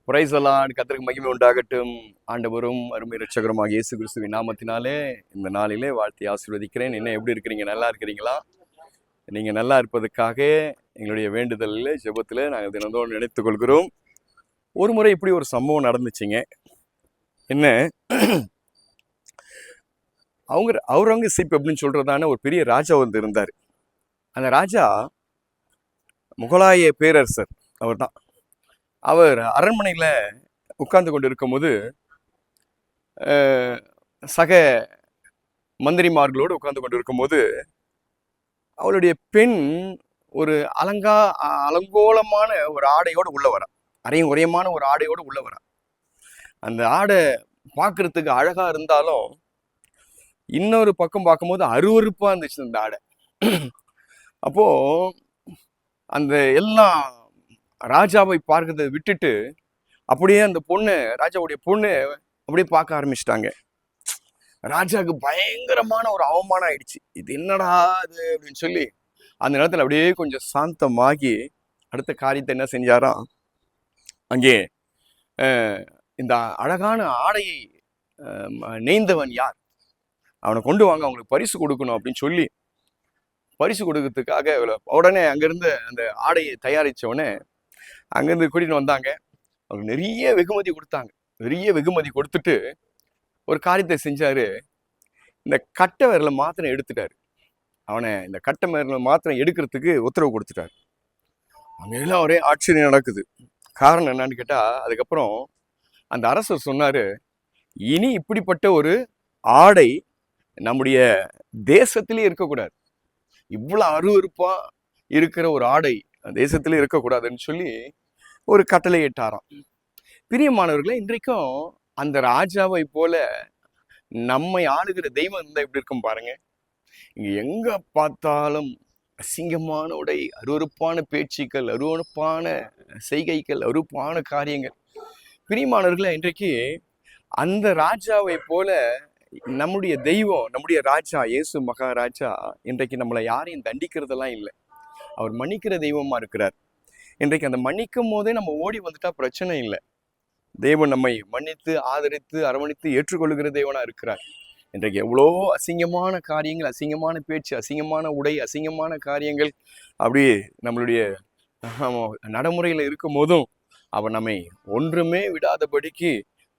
Price எல்லாம் கர்த்தருக்கு மகிமை உண்டாகட்டும். ஆண்டவரும் அருமை இரட்சகருமாக இயேசு கிறிஸ்துவின் நாமத்தினாலே இந்த நாளிலே வாழ்த்தி ஆசீர்வதிக்கிறேன். என்ன எப்படி இருக்கிறீங்க? நல்லா இருக்கிறீங்களா? நீங்கள் நல்லா இருப்பதற்காக எங்களுடைய வேண்டுதலில் ஜெபத்தில் நாங்கள் தினந்தோறும் நினைத்துக் கொள்கிறோம். ஒரு முறை இப்படி ஒரு சம்பவம் நடந்துச்சுங்க. என்ன, அவுரங்கசீப் அப்படின்னு சொல்றதான ஒரு பெரிய ராஜா வந்து இருந்தார். அந்த ராஜா முகலாய பேரரசர் அவர் தான். அவர் அரண்மனையில் உட்கார்ந்து கொண்டு இருக்கும்போது சக மந்திரிமார்களோடு உட்கார்ந்து கொண்டு இருக்கும்போது அவளுடைய பெண் ஒரு அலங்கோலமான ஒரு ஆடையோடு உள்ள வரா. அரையும் உரையமான ஒரு ஆடையோடு உள்ள வரா. அந்த ஆடை பார்க்கறதுக்கு அழகா இருந்தாலும் இன்னொரு பக்கம் பார்க்கும்போது அருவருப்பா இருந்துச்சு அந்த ஆடை. அப்போ அந்த எல்லாம் ராஜாவை பார்க்கறதை விட்டுட்டு அப்படியே அந்த பொண்ணு, ராஜாவுடைய பொண்ணு அப்படியே பார்க்க ஆரம்பிச்சிட்டாங்க. ராஜாவுக்கு பயங்கரமான ஒரு அவமானம் ஆயிடுச்சு. இது என்னடா அது அப்படின்னு சொல்லி அந்த நேரத்தில் அப்படியே கொஞ்சம் சாந்தமாகி அடுத்த காரியத்தை என்ன செஞ்சாராம், அங்கே இந்த அழகான ஆடையை நெய்ந்தவன் யார், அவனை கொண்டு வாங்க, அவங்களுக்கு பரிசு கொடுக்கணும் அப்படின்னு சொல்லி பரிசு கொடுக்கறதுக்காக உடனே அங்கிருந்து அந்த ஆடையை தயாரிச்சவனே அங்கேருந்து கூட்டிட்டு வந்தாங்க. அவருக்கு நிறைய வெகுமதி கொடுத்தாங்க. நிறைய வெகுமதி கொடுத்துட்டு ஒரு காரியத்தை செஞ்சாரு. இந்த கட்டை விரலை மாத்திரம் எடுத்துட்டாரு. அவனை இந்த கட்டை விரலை மாத்திரம் எடுக்கிறதுக்கு உத்தரவு கொடுத்துட்டாரு. அங்கெல்லாம் ஒரே ஆச்சரியம் நடக்குது. காரணம் என்னன்னு கேட்டா, அதுக்கப்புறம் அந்த அரசர் சொன்னாரு, இனி இப்படிப்பட்ட ஒரு ஆடை நம்முடைய தேசத்திலே இருக்கக்கூடாது. இவ்வளவு அருவருப்பா இருக்கிற ஒரு ஆடை தேசத்திலே இருக்கக்கூடாதுன்னு சொல்லி ஒரு கட்டளை இட்டாராம். பிரியமானவர்களே, இன்றைக்கும் அந்த ராஜாவை போல நம்மை ஆளுகிற தெய்வம் இருந்தா எப்படி இருக்கும் பாருங்க. இங்க எங்க பார்த்தாலும் அசிங்கமான உடை, அருவருப்பான பேச்சுக்கள், அருவருப்பான செய்கைகள், அருவருப்பான காரியங்கள். பிரியமானவர்களே, இன்றைக்கு அந்த ராஜாவை போல நம்முடைய தெய்வம், நம்முடைய ராஜா இயேசு மகாராஜா இன்றைக்கு நம்மளை யாரையும் தண்டிக்கிறதெல்லாம் இல்லை. அவர் மன்னிக்கிற தெய்வமா இருக்கிறார். இன்றைக்கு அந்த மன்னிக்கும் போதே நம்ம ஓடி வந்துட்டா பிரச்சனை இல்லை. தேவன் நம்மை மன்னித்து ஆதரித்து அரவணைத்து ஏற்றுக்கொள்ளுகிற தேவனா இருக்கிறார். இன்றைக்கு எவ்வளோ அசிங்கமான காரியங்கள், அசிங்கமான பேச்சு, அசிங்கமான உடை, அசிங்கமான காரியங்கள் அப்படியே நம்மளுடைய நடைமுறையில் இருக்கும் போதும் அவர் நம்மை ஒன்றுமே விடாதபடிக்கு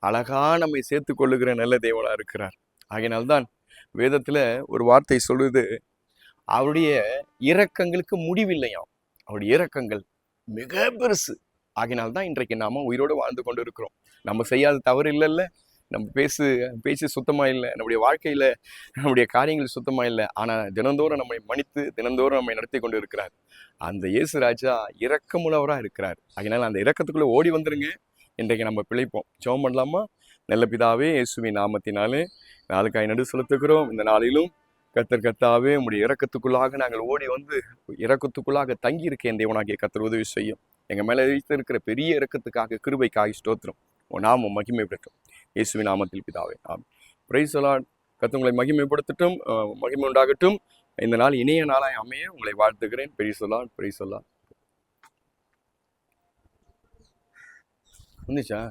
அழகா நம்மை சேர்த்து கொள்ளுகிற நல்ல தேவனா இருக்கிறார். ஆகையினால்தான் வேதத்துல ஒரு வார்த்தை சொல்லுது, அவருடைய இரக்கங்களுக்கு முடிவில்லையாம். அவருடைய இரக்கங்கள் மிக பெருசு. ஆகினால்தான் இன்றைக்கு நாம உயிரோடு வாழ்ந்து கொண்டு இருக்கிறோம். நம்ம செய்யாத தவறு இல்லைல்ல, நம்ம பேச்சு சுத்தமா இல்லை, நம்முடைய வாழ்க்கையில நம்முடைய காரியங்கள் சுத்தமா இல்லை. ஆனா தினந்தோறும் நம்மை மன்னித்து தினந்தோறும் நம்மை நடத்தி கொண்டு இருக்கிறார். அந்த இயேசு ராஜா இரக்கமுள்ளவரா இருக்கிறார். அதனால அந்த இரக்கத்துக்குள்ள ஓடி வந்துருங்க. இன்றைக்கு நம்ம பிழைப்போம். ஜெபம் பண்ணலாமா? நல்ல பிதாவே, இயேசுவின் நாமத்தினாலே நாளுக்காய் நடு செலுத்துகிறோம். இந்த நாளிலும் கர்த்தாவே, உங்களுடைய இரக்கத்துக்குள்ளாக நாங்கள் ஓடி வந்து இரக்கத்துக்குள்ளாக தங்கி இருக்கேன். தேவனாகிய கர்த்தர் உதவி செய்யும். எங்க மேல இருக்கிற பெரிய இரக்கத்துக்காக, கிருபைக்காக ஸ்தோத்திரம். உன் நாமம் மகிமைப்படட்டும். இயேசுவின் நாமத்தில் பிதாவே, ஆமென். Praise the Lord. கர்த்தர் உங்களை மகிமைப்படுத்தட்டும், மகிமை உண்டாகட்டும். இந்த நாள் இனிய நாளாய் அமைய உங்களை வாழ்த்துகிறேன். Praise the Lord, praise the Lord. வந்துச்சா?